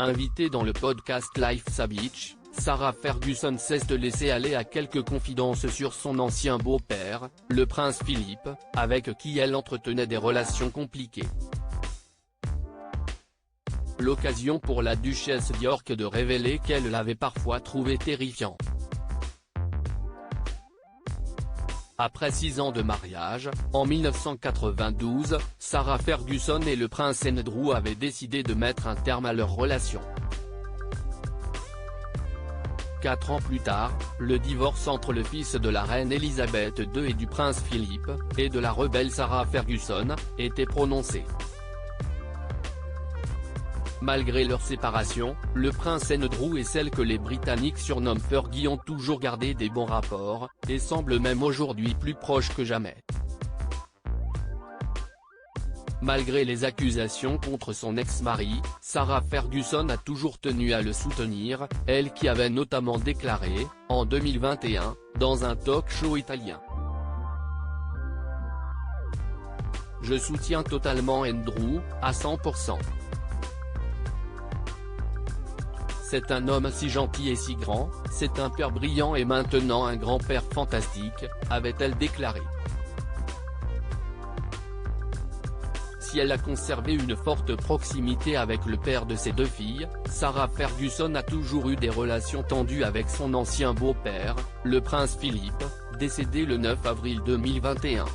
Invitée dans le podcast Life's a Beach, Sarah Ferguson cesse de laisser aller à quelques confidences sur son ancien beau-père, le prince Philippe, avec qui elle entretenait des relations compliquées. L'occasion pour la duchesse d'York de révéler qu'elle l'avait parfois trouvé terrifiant. Après 6 ans de mariage, en 1992, Sarah Ferguson et le prince Andrew avaient décidé de mettre un terme à leur relation. 4 ans plus tard, le divorce entre le fils de la reine Elisabeth II et du prince Philippe, et de la rebelle Sarah Ferguson, était prononcé. Malgré leur séparation, le prince Andrew et celle que les Britanniques surnomment Fergie ont toujours gardé des bons rapports, et semblent même aujourd'hui plus proches que jamais. Malgré les accusations contre son ex-mari, Sarah Ferguson a toujours tenu à le soutenir, elle qui avait notamment déclaré, en 2021, dans un talk-show italien. « Je soutiens totalement Andrew, à 100%. C'est un homme si gentil et si grand, c'est un père brillant et maintenant un grand-père fantastique », avait-elle déclaré. Si elle a conservé une forte proximité avec le père de ses 2 filles, Sarah Ferguson a toujours eu des relations tendues avec son ancien beau-père, le prince Philippe, décédé le 9 avril 2021.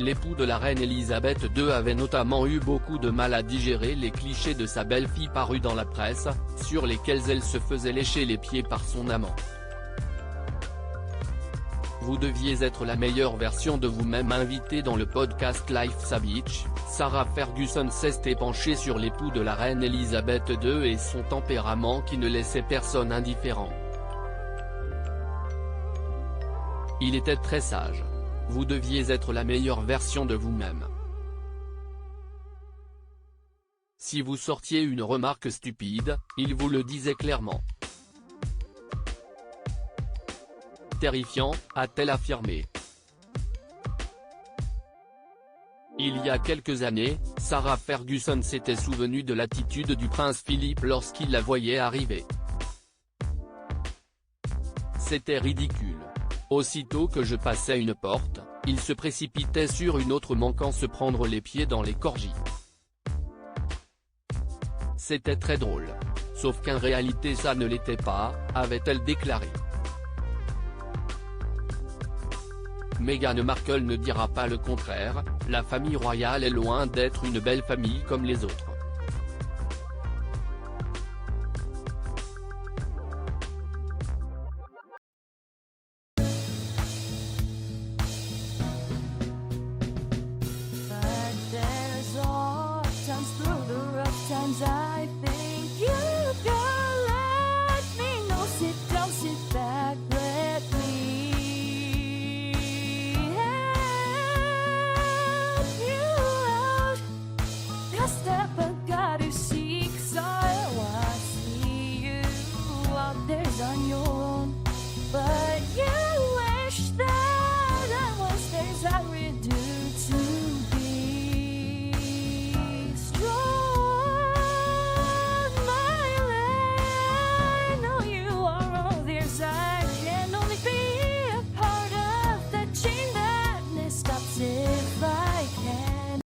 L'époux de la reine Elisabeth II avait notamment eu beaucoup de mal à digérer les clichés de sa belle-fille parus dans la presse, sur lesquels elle se faisait lécher les pieds par son amant. Vous deviez être la meilleure version de vous-même. Invitée dans le podcast Life's a Beach, Sarah Ferguson s'est épanchée sur l'époux de la reine Elisabeth II et son tempérament qui ne laissait personne indifférent. Il était très sage. Vous deviez être la meilleure version de vous-même. Si vous sortiez une remarque stupide, il vous le disait clairement. Terrifiant, a-t-elle affirmé. Il y a quelques années, Sarah Ferguson s'était souvenue de l'attitude du prince Philippe lorsqu'il la voyait arriver. C'était ridicule. Aussitôt que je passais une porte, il se précipitait sur une autre manquant se prendre les pieds dans les corgis. C'était très drôle. Sauf qu'en réalité ça ne l'était pas, avait-elle déclaré. Meghan Markle ne dira pas le contraire, la famille royale est loin d'être une belle famille comme les autres.